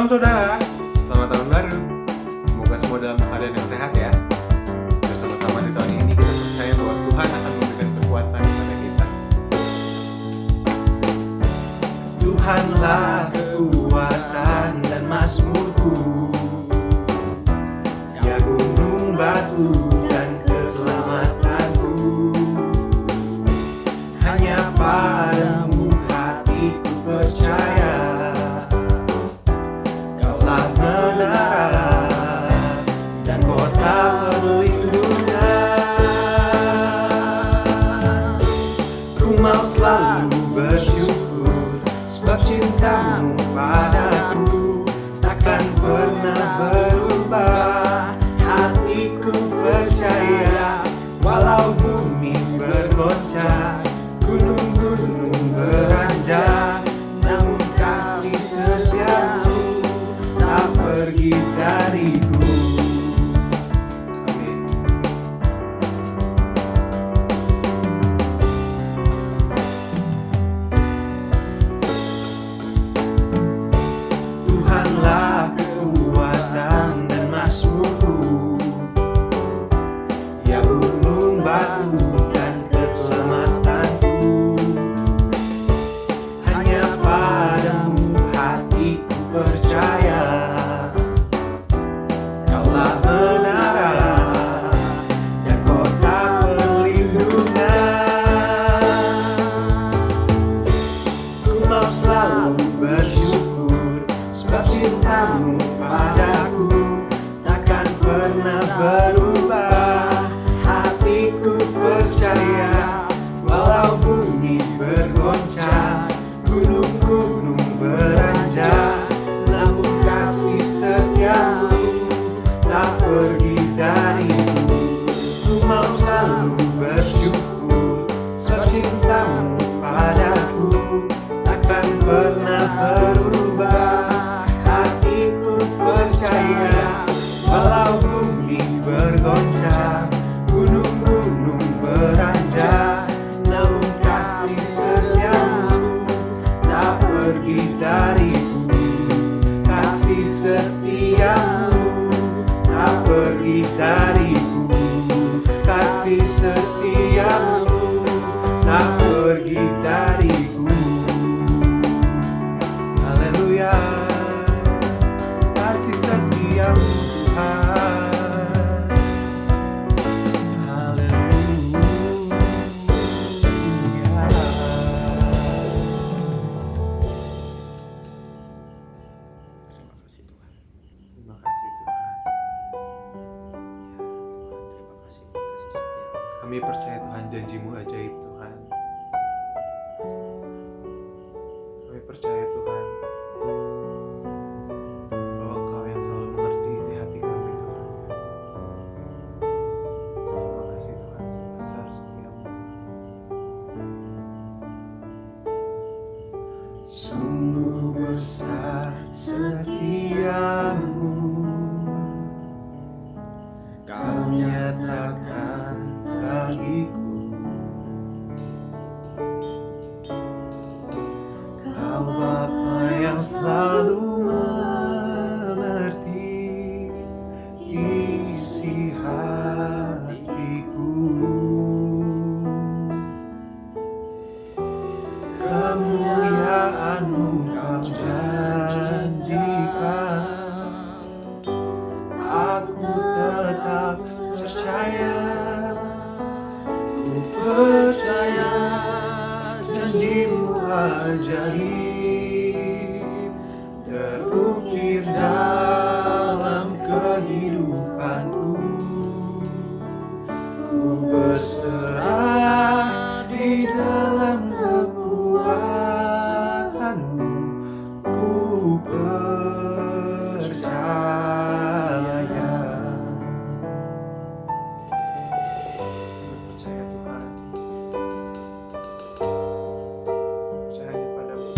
Shalom saudara, selamat tahun baru. Semoga semua dalam keadaan yang sehat ya. Bersama-sama di tahun ini kita percaya bahwa Tuhan akan memberikan kekuatan kepada kita. Tuhanlah kekuatan dan mazmurku, ya gunung batu dan keselamatanku. Hanya padamu hatiku percaya, Kaulah menara dan kota perlindungan. Ku mau selalu bersyukur sebab cintamu padaku takkan pernah berubah. Hatiku percaya walau bumi bergoncang, gunung-gunung beranjak, namun kasih setiamu tak pergi dariku. Amin. Tuhanlah kekuatan dan mazmurku, ya gunung batu dan keselamatanku. Hanya padamu hatiku percaya, Kaulah menara dan kota perlindungan. Ku mau selalu bersyukur sebab cintamu padaku takkan pernah berubah. Hatiku percaya walau bumi bergoncang, gunung-gunung beranjak, namun kasih setiamu tak pergi dariku. Ku mau selalu bersyukur sebab cintamu padaku takkan pernah berubah. Hatiku percaya walau bumi bergoncang, gunung-gunung beranjak, namun kasih setiamu tak pergi dariku. Kasih setiamu tak pergi dariku. Kasih setiamu tak pergi dariku. Haleluya. Kasih setiamu Tuhan. Haleluya. Terima kasih Tuhan. Terima kasih Tuhan. Terima kasih kasih setia. Kami percaya Tuhan, janji-Mu ajaib Tuhan. Kami percaya Tuhan bahwa Engkau yang selalu mengerti isi hati kami Tuhan. Terima kasih Tuhan, besar setiamu. Sungguh besar setiamu, Kau nyatakan bagiku. Kau Bapa yang selalu mengerti isi hatiku. Kemuliaan-Mu Kau janjikan, aku tetap percaya. Ku percaya janji-Mu ajaib terukir dalam kehidupanku. Ku berserah di dalam kekuatan-Mu. Ku percaya. Percaya Tuhan. Percaya padamu.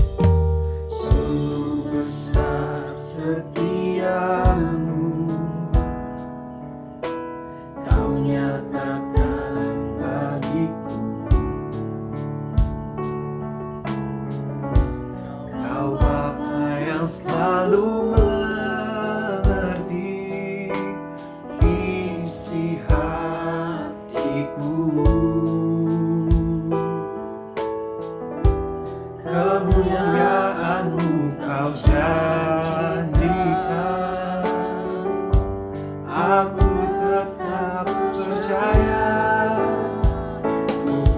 aku tetap percaya.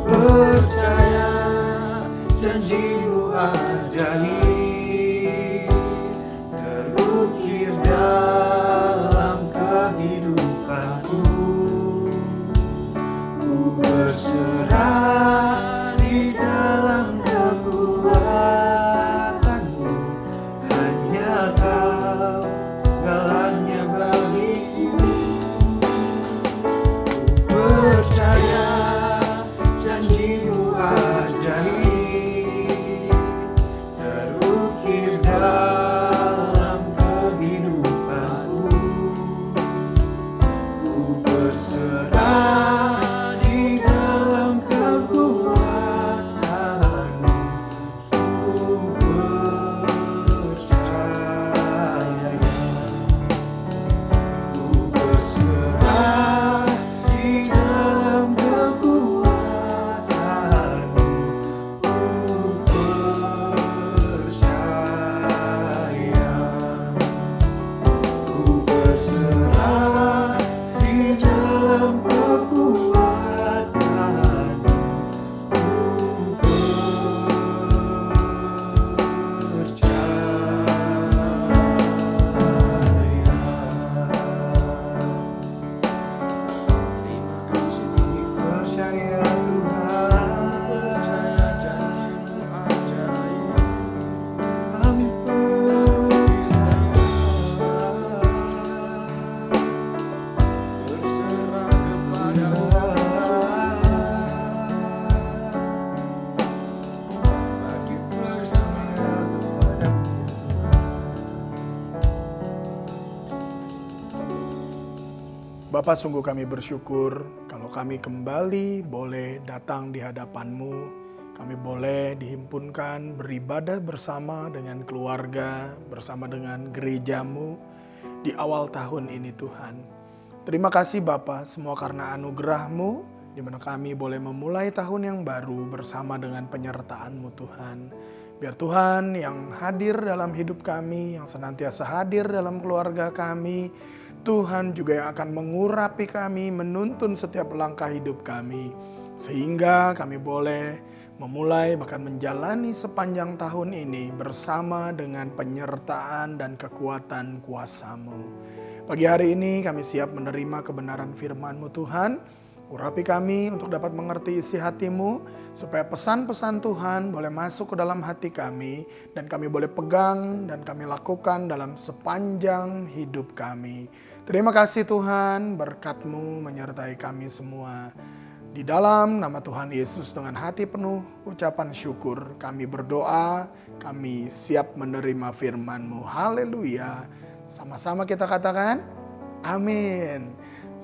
Ku percaya janjimu ajaib, terukir dalam kehidupanku. Ku berserah di dalam kekuatanmu, hanya kau galanya bagiku. Ku percaya janjimu ajaib, terukir dalam kehidupanku. Ku berserah di dalam kekuatanmu. Ku percaya. Ku berserah di dalam kekuatanmu. Ku percaya. Ku berserah di dalam kekuatanmu. Terima kasih Percaya percaya janjimu ajaib. kami Berserah kepadamu, bagi Bapa, sungguh kami bersyukur kalau kami kembali boleh datang di hadapan-Mu. Kami boleh dihimpunkan beribadah bersama dengan keluarga, bersama dengan gereja-Mu di awal tahun ini Tuhan. Terima kasih Bapa, semua karena anugerah-Mu, di mana kami boleh memulai tahun yang baru bersama dengan penyertaan-Mu Tuhan. Biar Tuhan yang hadir dalam hidup kami, yang senantiasa hadir dalam keluarga kami, Tuhan juga yang akan mengurapi kami, menuntun setiap langkah hidup kami. Sehingga kami boleh memulai bahkan menjalani sepanjang tahun ini bersama dengan penyertaan dan kekuatan kuasa-Mu. Pagi hari ini kami siap menerima kebenaran firman-Mu Tuhan. Urapi kami untuk dapat mengerti isi hati-Mu, supaya pesan-pesan Tuhan boleh masuk ke dalam hati kami, dan kami boleh pegang dan kami lakukan dalam sepanjang hidup kami. Terima kasih Tuhan, berkat-Mu menyertai kami semua. Di dalam nama Tuhan Yesus dengan hati penuh ucapan syukur, kami berdoa, kami siap menerima firman-Mu. Haleluya. Sama-sama kita katakan, amin.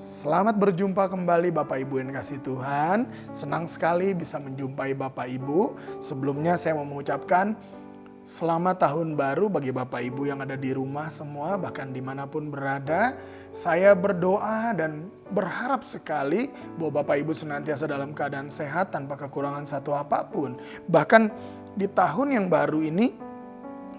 Selamat berjumpa kembali Bapak Ibu yang kasih Tuhan. Senang sekali bisa menjumpai Bapak Ibu. Sebelumnya saya mau mengucapkan selamat tahun baru bagi Bapak Ibu yang ada di rumah semua, bahkan dimanapun berada. Saya berdoa dan berharap sekali bahwa Bapak Ibu senantiasa dalam keadaan sehat tanpa kekurangan satu apapun. Bahkan di tahun yang baru ini,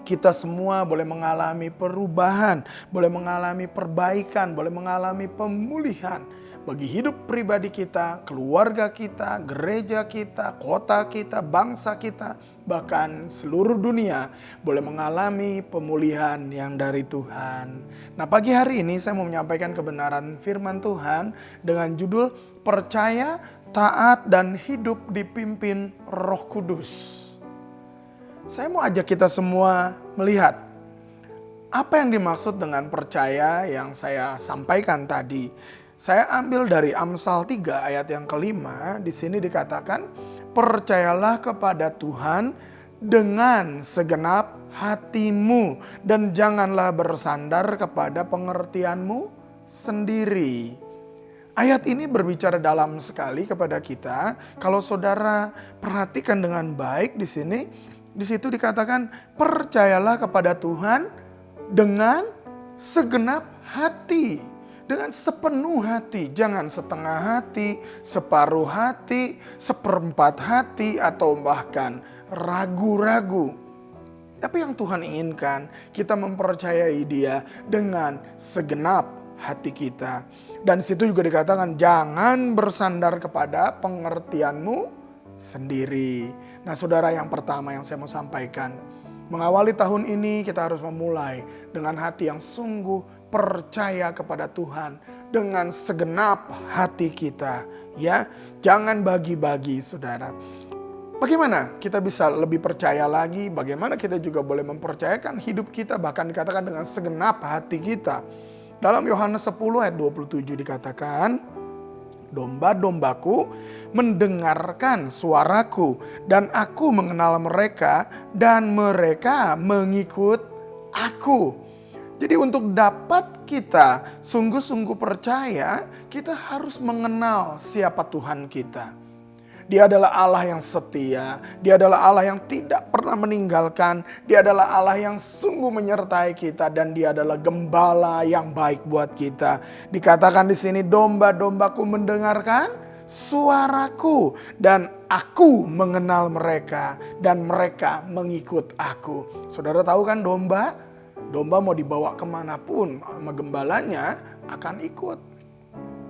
kita semua boleh mengalami perubahan, boleh mengalami perbaikan, boleh mengalami pemulihan bagi hidup pribadi kita, keluarga kita, gereja kita, kota kita, bangsa kita, bahkan seluruh dunia boleh mengalami pemulihan yang dari Tuhan. Nah, pagi hari ini saya mau menyampaikan kebenaran firman Tuhan dengan judul Percaya, Taat, dan Hidup Dipimpin Roh Kudus. Saya mau ajak kita semua melihat apa yang dimaksud dengan percaya yang saya sampaikan tadi. Saya ambil dari Amsal 3 ayat yang kelima. Di sini dikatakan, percayalah kepada Tuhan dengan segenap hatimu dan janganlah bersandar kepada pengertianmu sendiri. Ayat ini berbicara dalam sekali kepada kita. Kalau saudara perhatikan dengan baik di sini, di situ dikatakan percayalah kepada Tuhan dengan segenap hati, dengan sepenuh hati, jangan setengah hati, separuh hati, seperempat hati, atau bahkan ragu-ragu. Tapi yang Tuhan inginkan kita mempercayai Dia dengan segenap hati kita. Dan di situ juga dikatakan jangan bersandar kepada pengertianmu sendiri. Nah saudara, yang pertama yang saya mau sampaikan, mengawali tahun ini kita harus memulai dengan hati yang sungguh percaya kepada Tuhan dengan segenap hati kita. Ya, jangan bagi-bagi saudara. Bagaimana kita bisa lebih percaya lagi? Bagaimana kita juga boleh mempercayakan hidup kita, bahkan dikatakan dengan segenap hati kita. Dalam Yohanes 10 ayat 27 dikatakan, domba-dombaku mendengarkan suaraku dan aku mengenal mereka dan mereka mengikut aku. Jadi untuk dapat kita sungguh-sungguh percaya, kita harus mengenal siapa Tuhan kita. Dia adalah Allah yang setia. Dia adalah Allah yang tidak pernah meninggalkan. Dia adalah Allah yang sungguh menyertai kita. Dan dia adalah gembala yang baik buat kita. Dikatakan di sini, domba-dombaku mendengarkan suaraku. Dan aku mengenal mereka. Dan mereka mengikut aku. Saudara tahu kan domba? Domba mau dibawa kemanapun sama gembalanya akan ikut.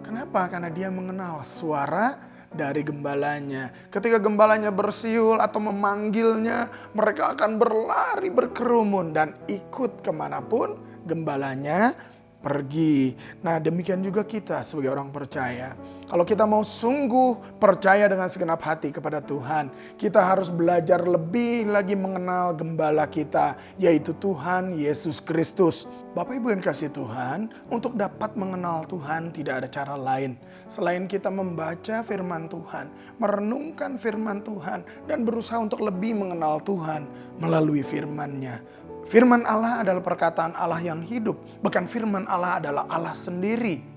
Kenapa? Karena dia mengenal suara dari gembalanya. Ketika gembalanya bersiul atau memanggilnya, mereka akan berlari berkerumun dan ikut kemanapun gembalanya pergi. Nah demikian juga kita sebagai orang percaya. Kalau kita mau sungguh percaya dengan segenap hati kepada Tuhan, kita harus belajar lebih lagi mengenal gembala kita, yaitu Tuhan Yesus Kristus. Bapak Ibu yang kasih Tuhan, untuk dapat mengenal Tuhan tidak ada cara lain selain kita membaca firman Tuhan, merenungkan firman Tuhan, dan berusaha untuk lebih mengenal Tuhan melalui firman-Nya. Firman Allah adalah perkataan Allah yang hidup, bahkan firman Allah adalah Allah sendiri.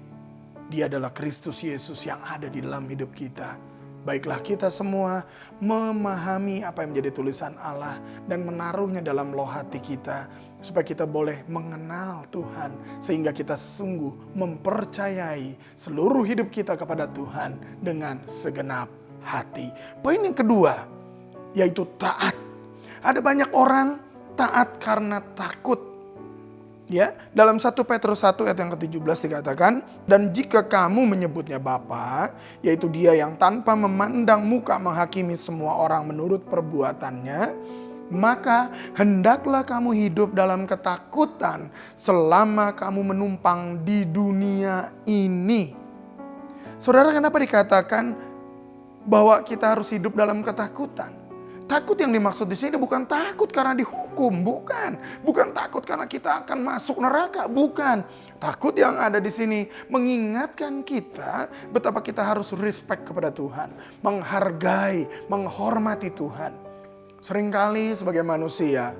Dia adalah Kristus Yesus yang ada di dalam hidup kita. Baiklah kita semua memahami apa yang menjadi tulisan Allah dan menaruhnya dalam loh hati kita. Supaya kita boleh mengenal Tuhan. Sehingga kita sungguh mempercayai seluruh hidup kita kepada Tuhan dengan segenap hati. Poin yang kedua, yaitu taat. Ada banyak orang taat karena takut. Ya, dalam 1 Petrus 1 ayat yang ke-17 dikatakan, dan jika kamu menyebutnya Bapa, yaitu Dia yang tanpa memandang muka menghakimi semua orang menurut perbuatannya, maka hendaklah kamu hidup dalam ketakutan selama kamu menumpang di dunia ini. Saudara, kenapa dikatakan bahwa kita harus hidup dalam ketakutan? Takut yang dimaksud di sini bukan takut karena dihukum, bukan takut karena kita akan masuk neraka, bukan. Takut yang ada di sini mengingatkan kita betapa kita harus respect kepada Tuhan, menghargai, menghormati Tuhan. Seringkali sebagai manusia,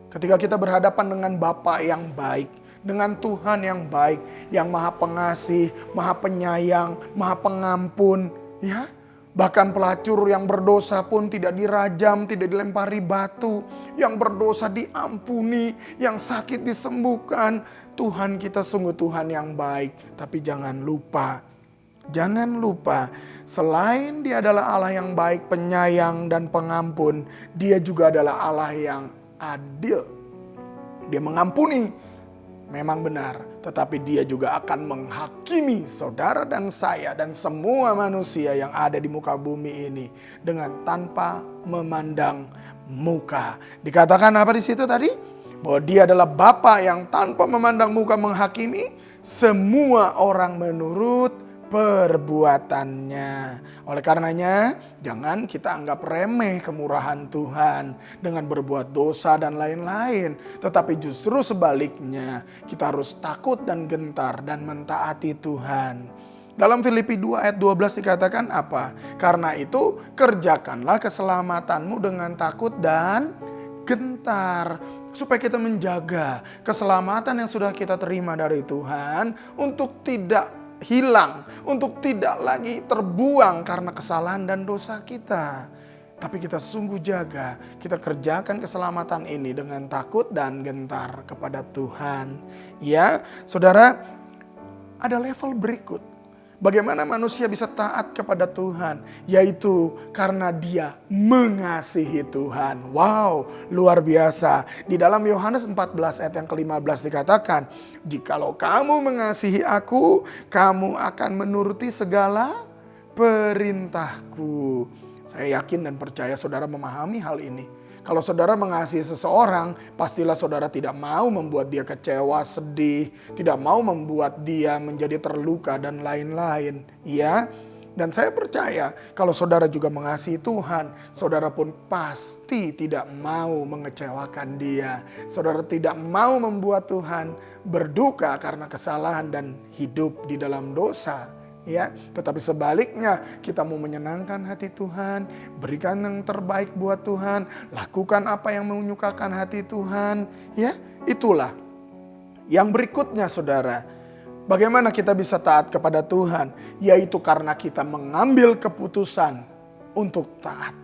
ketika kita berhadapan dengan Bapa yang baik, dengan Tuhan yang baik, yang Maha Pengasih, Maha Penyayang, Maha Pengampun, ya. Bahkan pelacur yang berdosa pun tidak dirajam, tidak dilempari batu. Yang berdosa diampuni, yang sakit disembuhkan. Tuhan kita sungguh Tuhan yang baik. Tapi jangan lupa, selain Dia adalah Allah yang baik, penyayang dan pengampun, Dia juga adalah Allah yang adil. Dia mengampuni, memang benar, tetapi Dia juga akan menghakimi saudara dan saya dan semua manusia yang ada di muka bumi ini dengan tanpa memandang muka. Dikatakan apa di situ tadi? Bahwa Dia adalah Bapa yang tanpa memandang muka menghakimi semua orang menurut perbuatannya. Oleh karenanya, jangan kita anggap remeh kemurahan Tuhan dengan berbuat dosa dan lain-lain. Tetapi justru sebaliknya, kita harus takut dan gentar dan mentaati Tuhan. Dalam Filipi 2 ayat 12 dikatakan apa? Karena itu, kerjakanlah keselamatanmu dengan takut dan gentar. Supaya kita menjaga keselamatan yang sudah kita terima dari Tuhan untuk tidak hilang, untuk tidak lagi terbuang karena kesalahan dan dosa kita. Tapi kita sungguh jaga, kita kerjakan keselamatan ini dengan takut dan gentar kepada Tuhan. Ya, saudara, ada level berikut. Bagaimana manusia bisa taat kepada Tuhan? Yaitu karena dia mengasihi Tuhan. Wow, luar biasa. Di dalam Yohanes 14 ayat yang ke-15 dikatakan, "Jikalau kamu mengasihi aku, kamu akan menuruti segala perintahku." Saya yakin dan percaya saudara memahami hal ini. Kalau saudara mengasihi seseorang, pastilah saudara tidak mau membuat dia kecewa, sedih, tidak mau membuat dia menjadi terluka dan lain-lain. Ya, dan saya percaya kalau saudara juga mengasihi Tuhan, saudara pun pasti tidak mau mengecewakan dia. Saudara tidak mau membuat Tuhan berduka karena kesalahan dan hidup di dalam dosa. Ya, tetapi sebaliknya kita mau menyenangkan hati Tuhan, berikan yang terbaik buat Tuhan, lakukan apa yang menyukakan hati Tuhan. Ya, itulah. Yang berikutnya saudara, bagaimana kita bisa taat kepada Tuhan? Yaitu karena kita mengambil keputusan untuk taat.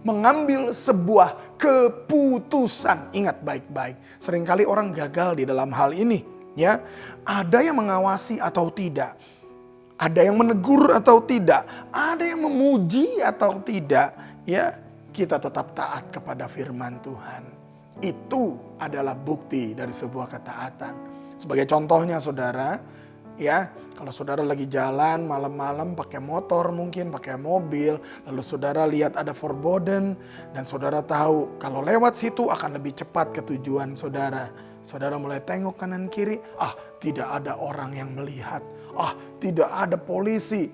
Mengambil sebuah keputusan. Ingat baik-baik. Seringkali orang gagal di dalam hal ini. Ya, ada yang mengawasi atau tidak. Ada yang menegur atau tidak, ada yang memuji atau tidak, ya kita tetap taat kepada firman Tuhan. Itu adalah bukti dari sebuah ketaatan. Sebagai contohnya saudara, ya kalau saudara lagi jalan malam-malam pakai motor mungkin, pakai mobil, lalu saudara lihat ada forbidden dan saudara tahu kalau lewat situ akan lebih cepat ke tujuan saudara. Saudara mulai tengok kanan kiri, tidak ada orang yang melihat. Tidak ada polisi.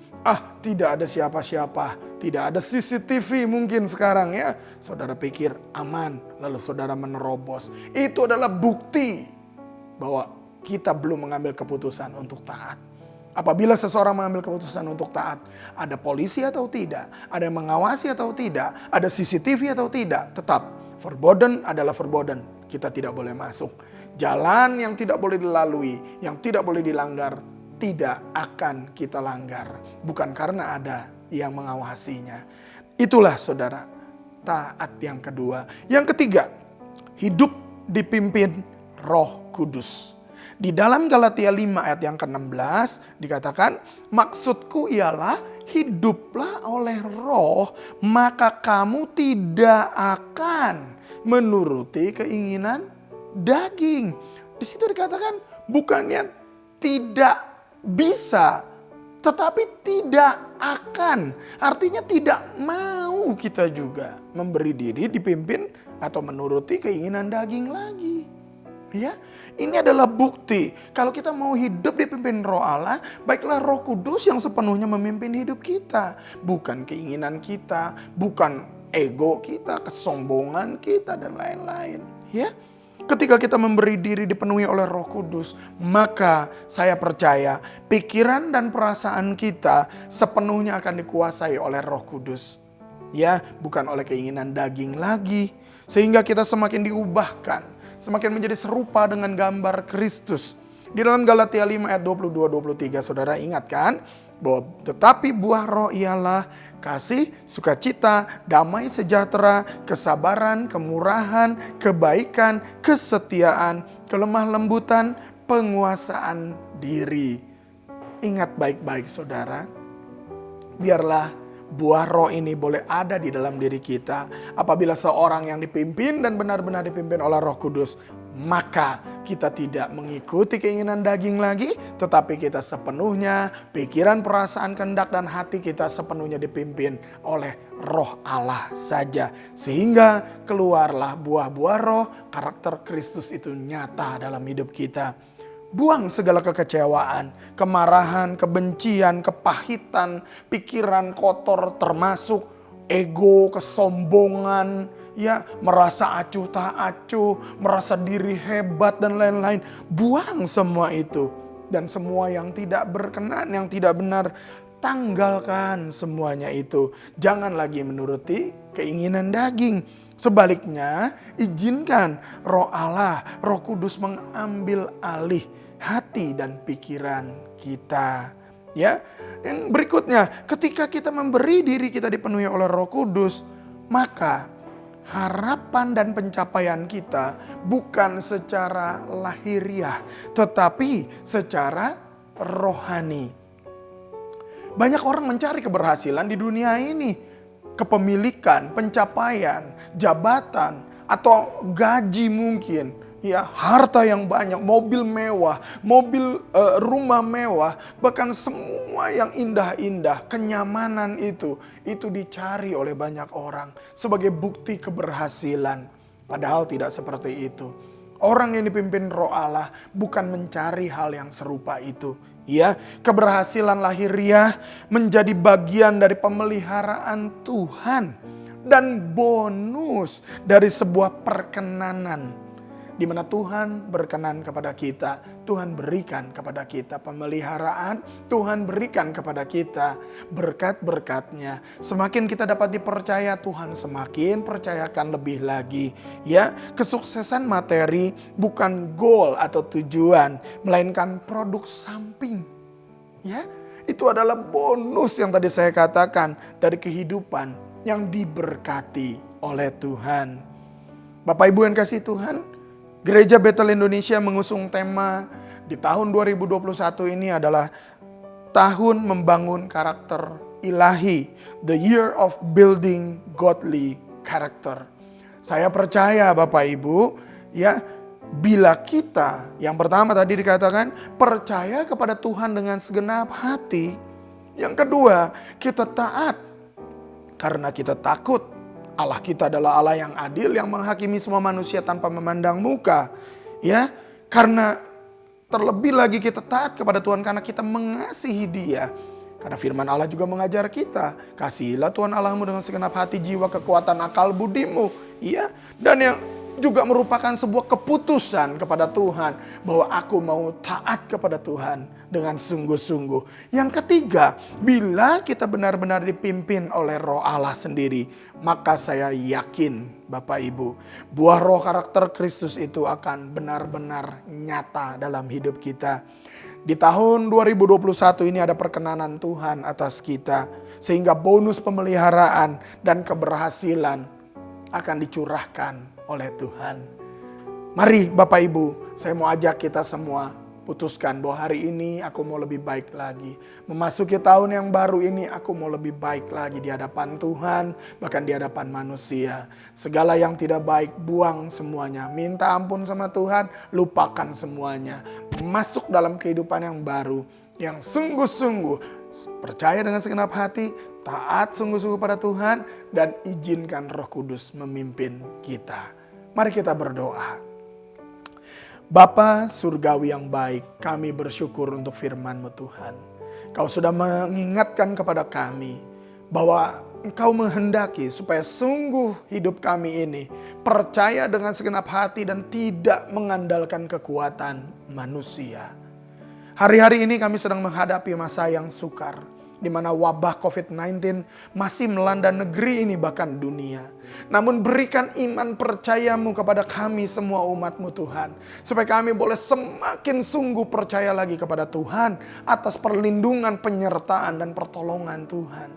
Tidak ada siapa-siapa. Tidak ada CCTV mungkin sekarang ya. Saudara pikir aman, lalu saudara menerobos. Itu adalah bukti bahwa kita belum mengambil keputusan untuk taat. Apabila seseorang mengambil keputusan untuk taat, ada polisi atau tidak, ada yang mengawasi atau tidak, ada CCTV atau tidak, tetap forbidden adalah forbidden. Kita tidak boleh masuk. Jalan yang tidak boleh dilalui, yang tidak boleh dilanggar, tidak akan kita langgar. Bukan karena ada yang mengawasinya. Itulah saudara, taat yang kedua. Yang ketiga, hidup dipimpin Roh Kudus. Di dalam Galatia 5 ayat yang ke-16 dikatakan, maksudku ialah hiduplah oleh roh, maka kamu tidak akan menuruti keinginan daging. Di situ dikatakan bukannya tidak bisa, tetapi tidak akan. Artinya tidak mau kita juga memberi diri dipimpin atau menuruti keinginan daging lagi. Ya, ini adalah bukti kalau kita mau hidup dipimpin Roh Allah, baiklah Roh Kudus yang sepenuhnya memimpin hidup kita, bukan keinginan kita, bukan ego kita, kesombongan kita dan lain-lain. Ya, ketika kita memberi diri dipenuhi oleh Roh Kudus, maka saya percaya pikiran dan perasaan kita sepenuhnya akan dikuasai oleh Roh Kudus. Ya, bukan oleh keinginan daging lagi, sehingga kita semakin diubahkan, semakin menjadi serupa dengan gambar Kristus. Di dalam Galatia 5 ayat 22-23 saudara ingat kan? Bahwa tetapi buah roh ialah kasih, sukacita, damai sejahtera, kesabaran, kemurahan, kebaikan, kesetiaan, kelemah lembutan, penguasaan diri. Ingat baik-baik saudara, biarlah buah roh ini boleh ada di dalam diri kita. Apabila seorang yang dipimpin dan benar-benar dipimpin oleh Roh Kudus, maka kita tidak mengikuti keinginan daging lagi, tetapi kita sepenuhnya, pikiran, perasaan, kehendak, dan hati kita sepenuhnya dipimpin oleh Roh Allah saja. Sehingga keluarlah buah-buah roh, karakter Kristus itu nyata dalam hidup kita. Buang segala kekecewaan, kemarahan, kebencian, kepahitan, pikiran kotor termasuk ego, kesombongan, ya, merasa acuh tak acuh, merasa diri hebat dan lain-lain. Buang semua itu dan semua yang tidak berkenan, yang tidak benar, tanggalkan semuanya itu. Jangan lagi menuruti keinginan daging. Sebaliknya, izinkan Roh Allah, Roh Kudus mengambil alih hati dan pikiran kita. Ya, yang berikutnya, ketika kita memberi diri kita dipenuhi oleh Roh Kudus, maka harapan dan pencapaian kita bukan secara lahiriah, tetapi secara rohani. Banyak orang mencari keberhasilan di dunia ini. Kepemilikan, pencapaian, jabatan, atau gaji mungkin. Ya, harta yang banyak, mobil mewah, rumah mewah, bahkan semua yang indah-indah, kenyamanan itu dicari oleh banyak orang sebagai bukti keberhasilan. Padahal tidak seperti itu. Orang yang dipimpin Roh Allah bukan mencari hal yang serupa itu. Ya, keberhasilan lahiriah menjadi bagian dari pemeliharaan Tuhan dan bonus dari sebuah perkenanan di mana Tuhan berkenan kepada kita, Tuhan berikan kepada kita pemeliharaan, Tuhan berikan kepada kita berkat-berkatnya. Semakin kita dapat dipercaya, Tuhan semakin percayakan lebih lagi. Ya, kesuksesan materi bukan goal atau tujuan, melainkan produk samping. Ya, itu adalah bonus yang tadi saya katakan dari kehidupan yang diberkati oleh Tuhan. Bapak Ibu yang kasih Tuhan, Gereja Bethel Indonesia mengusung tema di tahun 2021 ini adalah tahun membangun karakter ilahi, the year of building godly character. Saya percaya Bapak Ibu, ya, bila kita yang pertama tadi dikatakan percaya kepada Tuhan dengan segenap hati, yang kedua kita taat karena kita takut. Allah kita adalah Allah yang adil, yang menghakimi semua manusia tanpa memandang muka. Ya, karena terlebih lagi kita taat kepada Tuhan karena kita mengasihi Dia. Karena firman Allah juga mengajar kita, kasihilah Tuhan Allahmu dengan segenap hati, jiwa, kekuatan, akal, budimu. Ya, dan yang juga merupakan sebuah keputusan kepada Tuhan bahwa aku mau taat kepada Tuhan dengan sungguh-sungguh. Yang ketiga, bila kita benar-benar dipimpin oleh Roh Allah sendiri, maka saya yakin Bapak Ibu, buah roh karakter Kristus itu akan benar-benar nyata dalam hidup kita. Di tahun 2021 ini ada perkenanan Tuhan atas kita, sehingga bonus pemeliharaan dan keberhasilan akan dicurahkan oleh Tuhan. Mari Bapak Ibu, saya mau ajak kita semua putuskan bahwa hari ini aku mau lebih baik lagi. Memasuki tahun yang baru ini aku mau lebih baik lagi di hadapan Tuhan, bahkan di hadapan manusia. Segala yang tidak baik buang semuanya. Minta ampun sama Tuhan, lupakan semuanya. Masuk dalam kehidupan yang baru, yang sungguh-sungguh percaya dengan segenap hati, taat sungguh-sungguh pada Tuhan, dan izinkan Roh Kudus memimpin kita. Mari kita berdoa. Bapa surgawi yang baik, kami bersyukur untuk firman-Mu Tuhan. Kau sudah mengingatkan kepada kami bahwa Engkau menghendaki supaya sungguh hidup kami ini percaya dengan segenap hati dan tidak mengandalkan kekuatan manusia. Hari-hari ini kami sedang menghadapi masa yang sukar, di mana wabah COVID-19 masih melanda negeri ini bahkan dunia. Namun berikan iman percayamu kepada kami semua umat-Mu Tuhan. Supaya kami boleh semakin sungguh percaya lagi kepada Tuhan atas perlindungan, penyertaan, dan pertolongan Tuhan.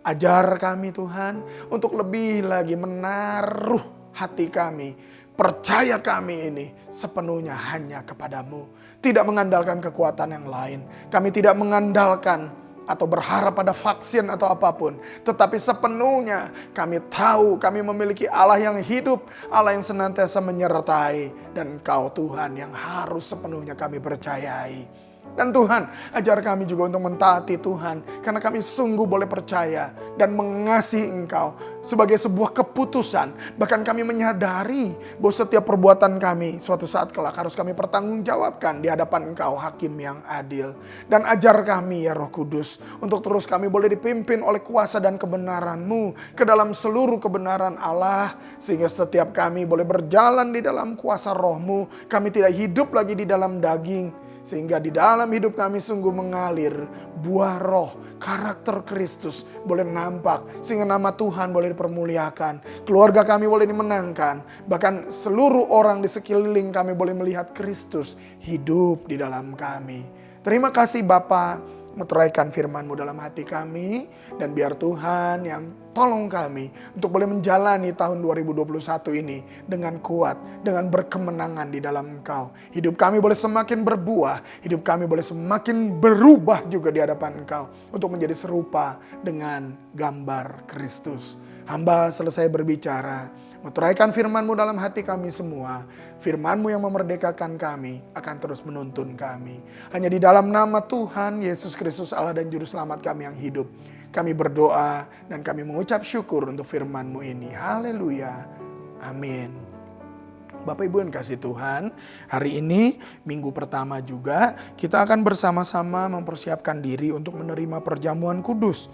Ajar kami Tuhan untuk lebih lagi menaruh hati kami, percaya kami ini sepenuhnya hanya kepadamu. Tidak mengandalkan kekuatan yang lain. Kami tidak mengandalkan atau berharap pada vaksin atau apapun. Tetapi sepenuhnya kami tahu kami memiliki Allah yang hidup, Allah yang senantiasa menyertai. Dan Engkau Tuhan yang harus sepenuhnya kami percayai. Dan Tuhan, ajar kami juga untuk mentaati Tuhan. Karena kami sungguh boleh percaya dan mengasihi Engkau sebagai sebuah keputusan. Bahkan kami menyadari bahwa setiap perbuatan kami suatu saat kelak harus kami pertanggungjawabkan di hadapan Engkau, Hakim yang adil. Dan ajar kami ya Roh Kudus, untuk terus kami boleh dipimpin oleh kuasa dan kebenaran-Mu ke dalam seluruh kebenaran Allah. Sehingga setiap kami boleh berjalan di dalam kuasa Roh-Mu. Kami tidak hidup lagi di dalam daging. Sehingga di dalam hidup kami sungguh mengalir buah roh, karakter Kristus boleh nampak. Sehingga nama Tuhan boleh dipermuliakan. Keluarga kami boleh dimenangkan. Bahkan seluruh orang di sekeliling kami boleh melihat Kristus hidup di dalam kami. Terima kasih Bapa. Meteraikan firman-Mu dalam hati kami, dan biar Tuhan yang tolong kami untuk boleh menjalani tahun 2021 ini dengan kuat, dengan berkemenangan di dalam Engkau. Hidup kami boleh semakin berbuah, hidup kami boleh semakin berubah juga di hadapan Engkau untuk menjadi serupa dengan gambar Kristus. Hamba selesai berbicara, meteraikan firman-Mu dalam hati kami semua. Firman-Mu yang memerdekakan kami akan terus menuntun kami. Hanya di dalam nama Tuhan Yesus Kristus Allah dan Juru Selamat kami yang hidup, kami berdoa dan kami mengucap syukur untuk firman-Mu ini. Haleluya. Amin. Bapak Ibu yang kasih Tuhan, hari ini minggu pertama juga kita akan bersama-sama mempersiapkan diri untuk menerima perjamuan kudus.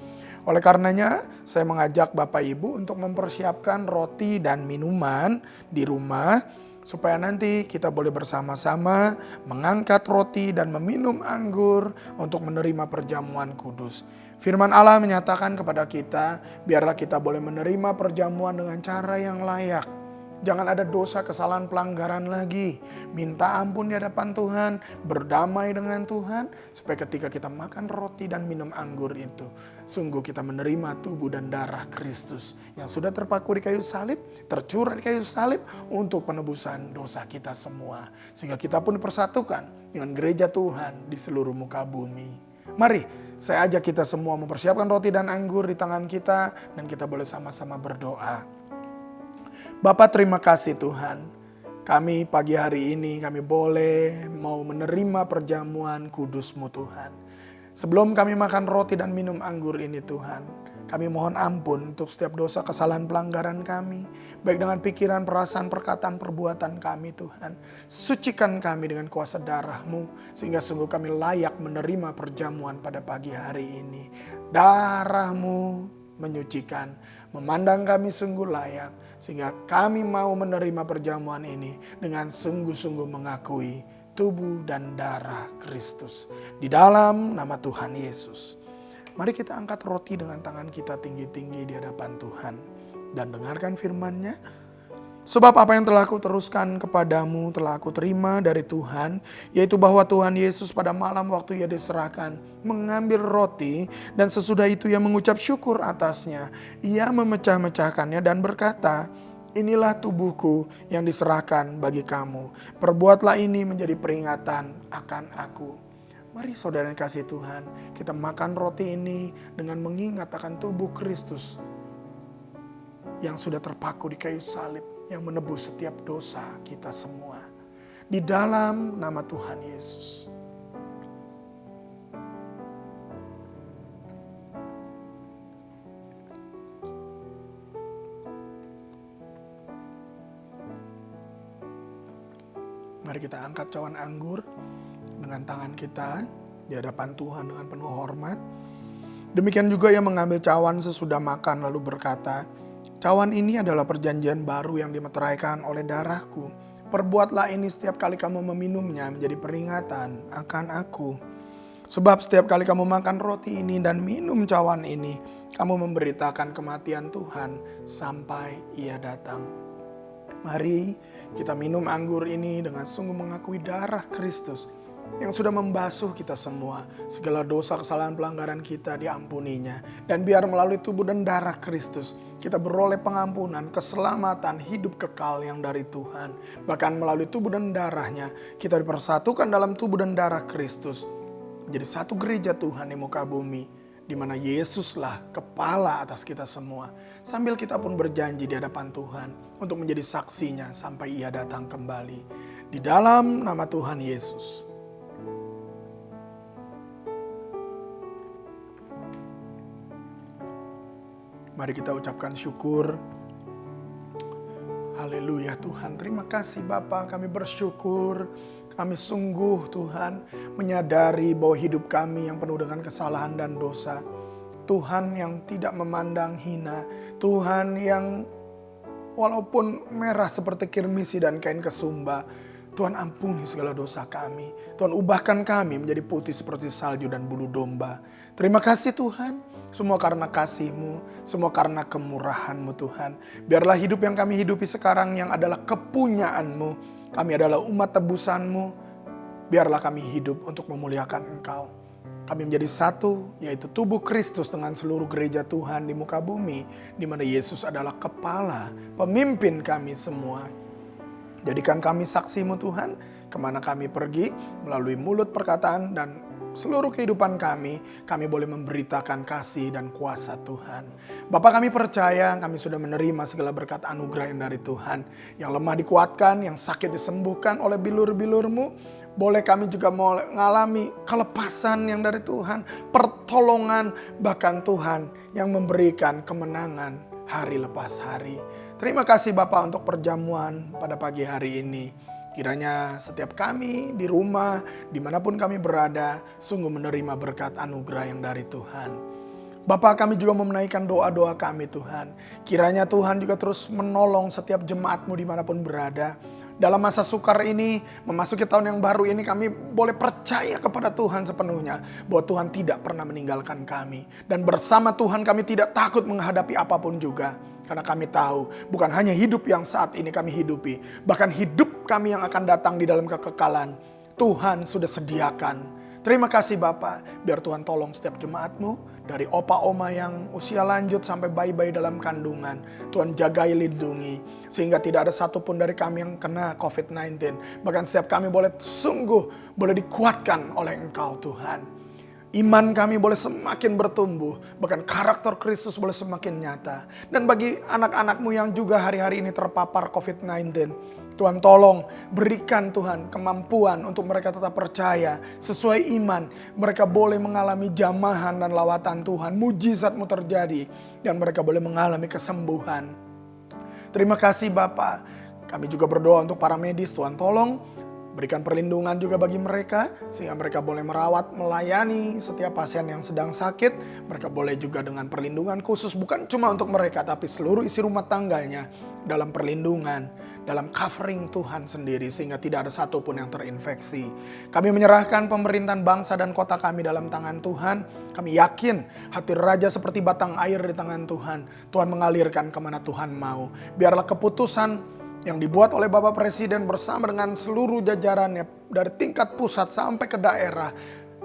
Oleh karenanya, saya mengajak Bapak Ibu untuk mempersiapkan roti dan minuman di rumah, supaya nanti kita boleh bersama-sama mengangkat roti dan meminum anggur untuk menerima perjamuan kudus. Firman Allah menyatakan kepada kita, biarlah kita boleh menerima perjamuan dengan cara yang layak. Jangan ada dosa, kesalahan, pelanggaran lagi. Minta ampun di hadapan Tuhan, berdamai dengan Tuhan, supaya ketika kita makan roti dan minum anggur itu, sungguh kita menerima tubuh dan darah Kristus yang sudah terpaku di kayu salib, tercurah di kayu salib untuk penebusan dosa kita semua. Sehingga kita pun dipersatukan dengan gereja Tuhan di seluruh muka bumi. Mari, saya ajak kita semua mempersiapkan roti dan anggur di tangan kita, dan kita boleh sama-sama berdoa. Bapa, terima kasih Tuhan. Kami pagi hari ini kami boleh mau menerima perjamuan kudus-Mu Tuhan. Sebelum kami makan roti dan minum anggur ini Tuhan, kami mohon ampun untuk setiap dosa, kesalahan, pelanggaran kami. Baik dengan pikiran, perasaan, perkataan, perbuatan kami Tuhan. Sucikan kami dengan kuasa darah-Mu, sehingga sungguh kami layak menerima perjamuan pada pagi hari ini. Darah-Mu menyucikan, memandang kami sungguh layak, sehingga kami mau menerima perjamuan ini dengan sungguh-sungguh mengakui tubuh dan darah Kristus. Di dalam nama Tuhan Yesus. Mari kita angkat roti dengan tangan kita tinggi-tinggi di hadapan Tuhan. Dan dengarkan firman-Nya. Sebab apa yang telah aku teruskan kepadamu telah aku terima dari Tuhan, yaitu bahwa Tuhan Yesus pada malam waktu Ia diserahkan mengambil roti, dan sesudah itu Ia mengucap syukur atasnya. Ia memecah-mecahkannya dan berkata, "Inilah tubuhku yang diserahkan bagi kamu. Perbuatlah ini menjadi peringatan akan aku." Mari saudara yang kasih Tuhan, kita makan roti ini dengan mengingat akan tubuh Kristus yang sudah terpaku di kayu salib, yang menebus setiap dosa kita semua. Di dalam nama Tuhan Yesus. Mari kita angkat cawan anggur dengan tangan kita di hadapan Tuhan dengan penuh hormat. Demikian juga Ia mengambil cawan sesudah makan lalu berkata, "Cawan ini adalah perjanjian baru yang dimeteraikan oleh darahku. Perbuatlah ini setiap kali kamu meminumnya menjadi peringatan akan aku. Sebab setiap kali kamu makan roti ini dan minum cawan ini, kamu memberitakan kematian Tuhan sampai Ia datang." Mari kita minum anggur ini dengan sungguh mengakui darah Kristus yang sudah membasuh kita semua. Segala dosa, kesalahan, pelanggaran kita diampuninya. Dan biar melalui tubuh dan darah Kristus kita beroleh pengampunan, keselamatan, hidup kekal yang dari Tuhan. Bahkan melalui tubuh dan darahnya kita dipersatukan dalam tubuh dan darah Kristus, menjadi satu gereja Tuhan di muka bumi, di mana Yesuslah kepala atas kita semua. Sambil kita pun berjanji di hadapan Tuhan untuk menjadi saksinya sampai Ia datang kembali. Di dalam nama Tuhan Yesus. Mari kita ucapkan syukur. Haleluya Tuhan. Terima kasih Bapa, kami bersyukur. Kami sungguh Tuhan menyadari bahwa hidup kami yang penuh dengan kesalahan dan dosa. Tuhan yang tidak memandang hina. Tuhan yang walaupun merah seperti kirmisi dan kain kesumba, Tuhan ampuni segala dosa kami. Tuhan ubahkan kami menjadi putih seperti salju dan bulu domba. Terima kasih Tuhan. Semua karena kasih-Mu, semua karena kemurahan-Mu Tuhan. Biarlah hidup yang kami hidupi sekarang yang adalah kepunyaan-Mu. Kami adalah umat tebusan-Mu. Biarlah kami hidup untuk memuliakan Engkau. Kami menjadi satu, yaitu tubuh Kristus dengan seluruh gereja Tuhan di muka bumi, di mana Yesus adalah kepala, pemimpin kami semua. Jadikan kami saksi-Mu Tuhan, kemana kami pergi, melalui mulut perkataan dan seluruh kehidupan kami boleh memberitakan kasih dan kuasa Tuhan. Bapa, kami percaya kami sudah menerima segala berkat anugerah yang dari Tuhan. Yang lemah dikuatkan, yang sakit disembuhkan oleh bilur-bilur-Mu. Boleh kami juga mengalami kelepasan yang dari Tuhan, pertolongan bahkan Tuhan yang memberikan kemenangan hari lepas hari. Terima kasih Bapak untuk perjamuan pada pagi hari ini. Kiranya setiap kami di rumah, dimanapun kami berada, sungguh menerima berkat anugerah yang dari Tuhan. Bapak, kami juga memenaikkan doa-doa kami Tuhan. Kiranya Tuhan juga terus menolong setiap jemaat-Mu dimanapun berada. Dalam masa sukar ini, memasuki tahun yang baru ini, kami boleh percaya kepada Tuhan sepenuhnya. Bahwa Tuhan tidak pernah meninggalkan kami. Dan bersama Tuhan kami tidak takut menghadapi apapun juga. Karena kami tahu bukan hanya hidup yang saat ini kami hidupi. Bahkan hidup kami yang akan datang di dalam kekekalan. Tuhan sudah sediakan. Terima kasih Bapak. Biar Tuhan tolong setiap jemaat-Mu. Dari opa oma yang usia lanjut sampai bayi-bayi dalam kandungan. Tuhan jagai, lindungi. Sehingga tidak ada satupun dari kami yang kena COVID-19. Bahkan setiap kami boleh sungguh boleh dikuatkan oleh Engkau Tuhan. Iman kami boleh semakin bertumbuh. Bahkan karakter Kristus boleh semakin nyata. Dan bagi anak-anak-Mu yang juga hari-hari ini terpapar COVID-19. Tuhan tolong berikan Tuhan kemampuan untuk mereka tetap percaya. Sesuai iman mereka boleh mengalami jamahan dan lawatan Tuhan. Mujizat-Mu terjadi. Dan mereka boleh mengalami kesembuhan. Terima kasih Bapak. Kami juga berdoa untuk para medis. Tuhan tolong berikan perlindungan juga bagi mereka. Sehingga mereka boleh merawat, melayani setiap pasien yang sedang sakit. Mereka boleh juga dengan perlindungan khusus. Bukan cuma untuk mereka tapi seluruh isi rumah tangganya. Dalam perlindungan, dalam covering Tuhan sendiri. Sehingga tidak ada satupun yang terinfeksi. Kami menyerahkan pemerintahan bangsa dan kota kami dalam tangan Tuhan. Kami yakin hati raja seperti batang air di tangan Tuhan. Tuhan mengalirkan kemana Tuhan mau. Biarlah keputusan yang dibuat oleh Bapak Presiden bersama dengan seluruh jajarannya dari tingkat pusat sampai ke daerah,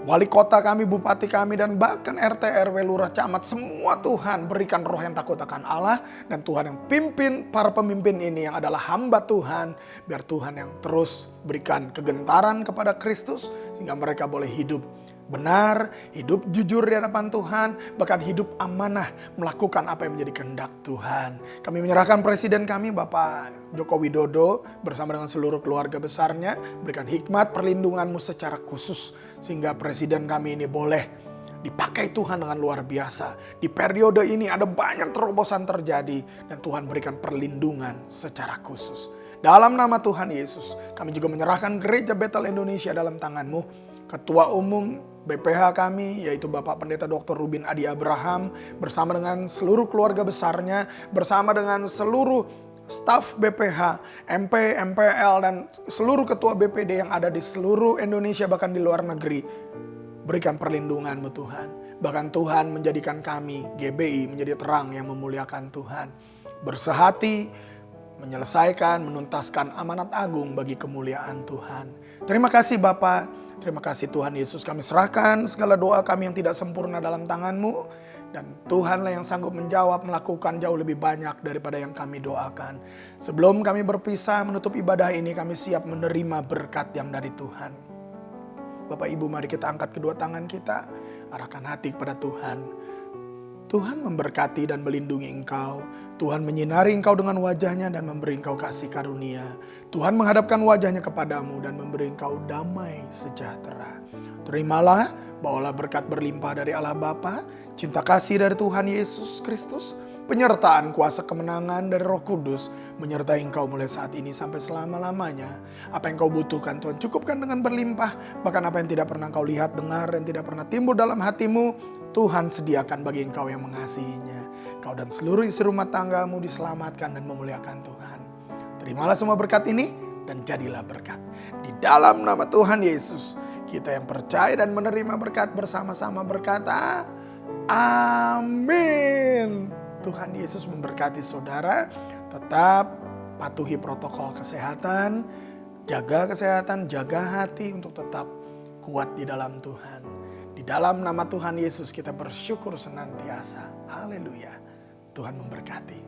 wali kota kami, bupati kami, dan bahkan RT, RW, lurah, camat, semua Tuhan berikan roh yang takut akan Allah, dan Tuhan yang pimpin para pemimpin ini yang adalah hamba Tuhan, biar Tuhan yang terus berikan kegentaran kepada Kristus sehingga mereka boleh hidup benar, hidup jujur di hadapan Tuhan, bahkan hidup amanah melakukan apa yang menjadi kehendak Tuhan. Kami menyerahkan Presiden kami Bapak Joko Widodo bersama dengan seluruh keluarga besarnya, berikan hikmat perlindungan-Mu secara khusus sehingga Presiden kami ini boleh dipakai Tuhan dengan luar biasa. Di periode ini ada banyak terobosan terjadi dan Tuhan berikan perlindungan secara khusus. Dalam nama Tuhan Yesus, kami juga menyerahkan Gereja Bethel Indonesia dalam tangan-Mu. Ketua Umum BPH kami yaitu Bapak Pendeta Dr. Rubin Adi Abraham bersama dengan seluruh keluarga besarnya, bersama dengan seluruh staf BPH, MP, MPL dan seluruh ketua BPD yang ada di seluruh Indonesia bahkan di luar negeri. Berikan perlindungan-Mu Tuhan. Bahkan Tuhan menjadikan kami GBI menjadi terang yang memuliakan Tuhan. Bersehati menyelesaikan, menuntaskan amanat agung bagi kemuliaan Tuhan. Terima kasih Bapak. Terima kasih Tuhan Yesus, kami serahkan segala doa kami yang tidak sempurna dalam tangan-Mu. Dan Tuhanlah yang sanggup menjawab, melakukan jauh lebih banyak daripada yang kami doakan. Sebelum kami berpisah menutup ibadah ini, kami siap menerima berkat yang dari Tuhan. Bapak Ibu, mari kita angkat kedua tangan kita, arahkan hati kepada Tuhan. Tuhan memberkati dan melindungi engkau. Tuhan menyinari engkau dengan wajahnya dan memberi engkau kasih karunia. Tuhan menghadapkan wajahnya kepadamu dan memberi engkau damai sejahtera. Terimalah, bawalah berkat berlimpah dari Allah Bapa, cinta kasih dari Tuhan Yesus Kristus, penyertaan kuasa kemenangan dari Roh Kudus, menyertai engkau mulai saat ini sampai selama-lamanya. Apa yang kau butuhkan Tuhan cukupkan dengan berlimpah, bahkan apa yang tidak pernah kau lihat, dengar, dan tidak pernah timbul dalam hatimu, Tuhan sediakan bagi engkau yang mengasihinya. Kau dan seluruh isi rumah tanggamu diselamatkan dan memuliakan Tuhan. Terimalah semua berkat ini dan jadilah berkat. Di dalam nama Tuhan Yesus, kita yang percaya dan menerima berkat bersama-sama berkata, amin. Tuhan Yesus memberkati saudara. Tetap patuhi protokol kesehatan, jaga kesehatan, jaga hati untuk tetap kuat di dalam Tuhan. Di Di dalam nama Tuhan Yesus kita bersyukur senantiasa. Haleluya. Tuhan memberkati.